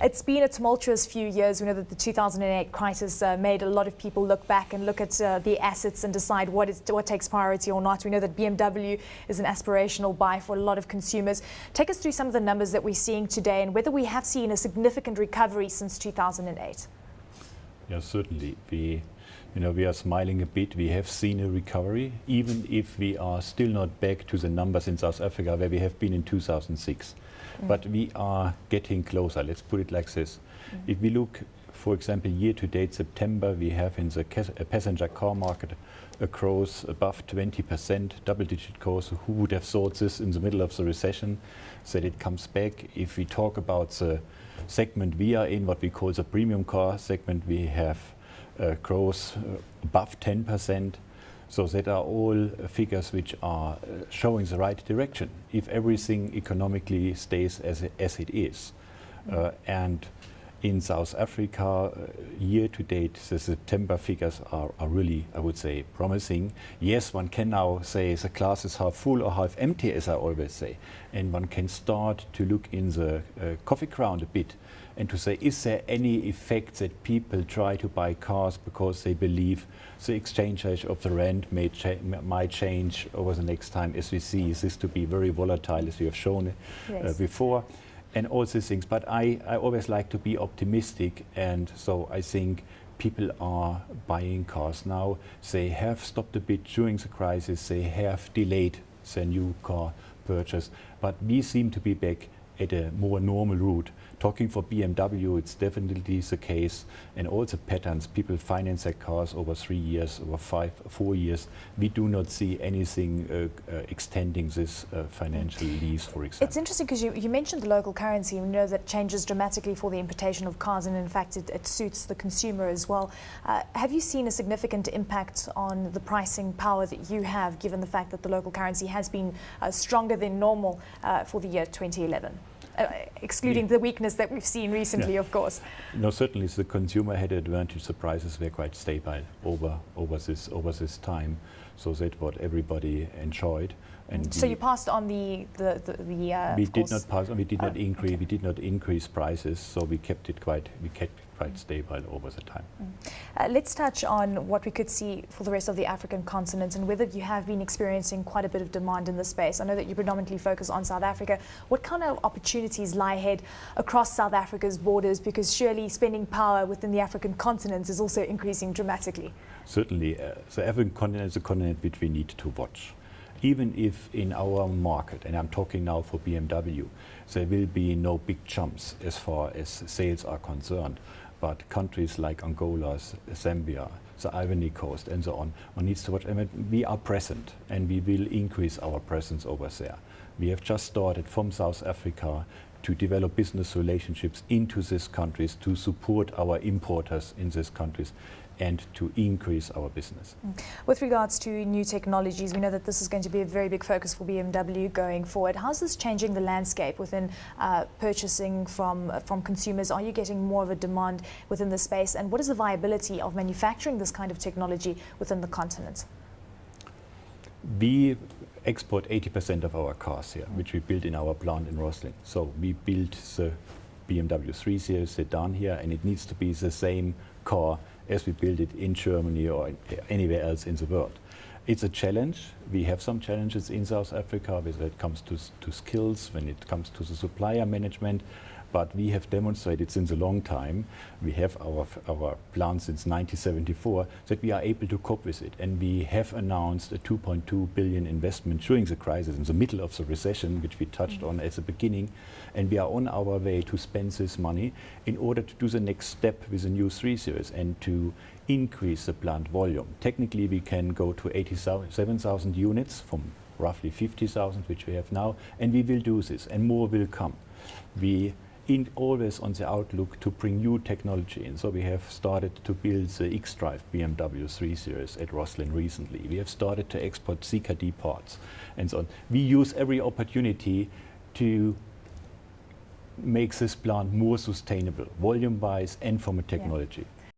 It's been a tumultuous few years. We know that the 2008 crisis made a lot of people look back and look at the assets and decide what takes priority or not. We know that BMW is an aspirational buy for a lot of consumers. Take us through some of the numbers that we're seeing today and whether we have seen a significant recovery since 2008. Yeah, certainly. We are smiling a bit. We have seen a recovery, even if we are still not back to the numbers in South Africa where we have been in 2006. But we are getting closer. Let's put it like this. If we look, for example, year-to-date September, we have in the passenger car market a growth above 20%, double-digit growth. Who would have thought this in the middle of the recession, that it comes back? If we talk about the segment we are in, what we call the premium car segment, we have growth above 10%. So that are all figures which are showing the right direction if everything economically stays as it is. And in South Africa, year to date, the September figures are really, I would say, promising. Yes, one can now say the glass is half full or half empty, as I always say. And one can start to look in the coffee ground a bit and to say, is there any effect that people try to buy cars because they believe the exchange rate of the rand might change over the next time, as we see this to be very volatile, as we have shown before, and all these things. But I always like to be optimistic, and so I think people are buying cars now. They have stopped a bit during the crisis. They have delayed their new car purchase, but we seem to be back at a more normal route. Talking for BMW, it's definitely the case, and all the patterns, people finance their cars over 3 years, over 4 years. We do not see anything extending this financial lease, for example. It's interesting because you mentioned the local currency. We know that changes dramatically for the importation of cars, and in fact it suits the consumer as well. Have you seen a significant impact on the pricing power that you have, given the fact that the local currency has been stronger than normal for the year 2011? Excluding the weakness that we've seen recently, of course. No, certainly the consumer had an advantage. The prices were quite stable over this time, so that what everybody enjoyed. And so you passed on the we did not pass on. We did not increase. We did not increase prices, so we kept it quite stable over the time. Let's touch on what we could see for the rest of the African continent and whether you have been experiencing quite a bit of demand in this space. I know that you predominantly focus on South Africa. What kind of opportunities lie ahead across South Africa's borders? Because surely spending power within the African continent is also increasing dramatically. Certainly, the African continent is a continent which we need to watch. Even if in our market, and I'm talking now for BMW, there will be no big jumps as far as sales are concerned. But countries like Angola, Zambia, the Ivory Coast, and so on, one needs to watch. I mean, we are present, and we will increase our presence over there. We have just started from South Africa to develop business relationships into these countries, to support our importers in these countries, and to increase our business. With regards to new technologies, we know that this is going to be a very big focus for BMW going forward. How's this changing the landscape within purchasing from consumers? Are you getting more of a demand within the space? And what is the viability of manufacturing this kind of technology within the continent? We export 80% of our cars here, which we build in our plant in Rosslyn. So we built the BMW 3 Series sedan here, and it needs to be the same car as we build it in Germany or anywhere else in the world. It's a challenge. We have some challenges in South Africa when it comes to skills, when it comes to the supplier management, but we have demonstrated since a long time, we have our plant since 1974, that we are able to cope with it. And we have announced a 2.2 billion investment during the crisis, in the middle of the recession, which we touched on at the beginning. And we are on our way to spend this money in order to do the next step with the new 3 Series and to increase the plant volume. Technically, we can go to 87,000 units from roughly 50,000, which we have now, and we will do this, and more will come. We always on the outlook to bring new technology in. So we have started to build the X-Drive BMW 3 Series at Rosslyn recently. We have started to export CKD parts and so on. We use every opportunity to make this plant more sustainable, volume-wise and from a technology.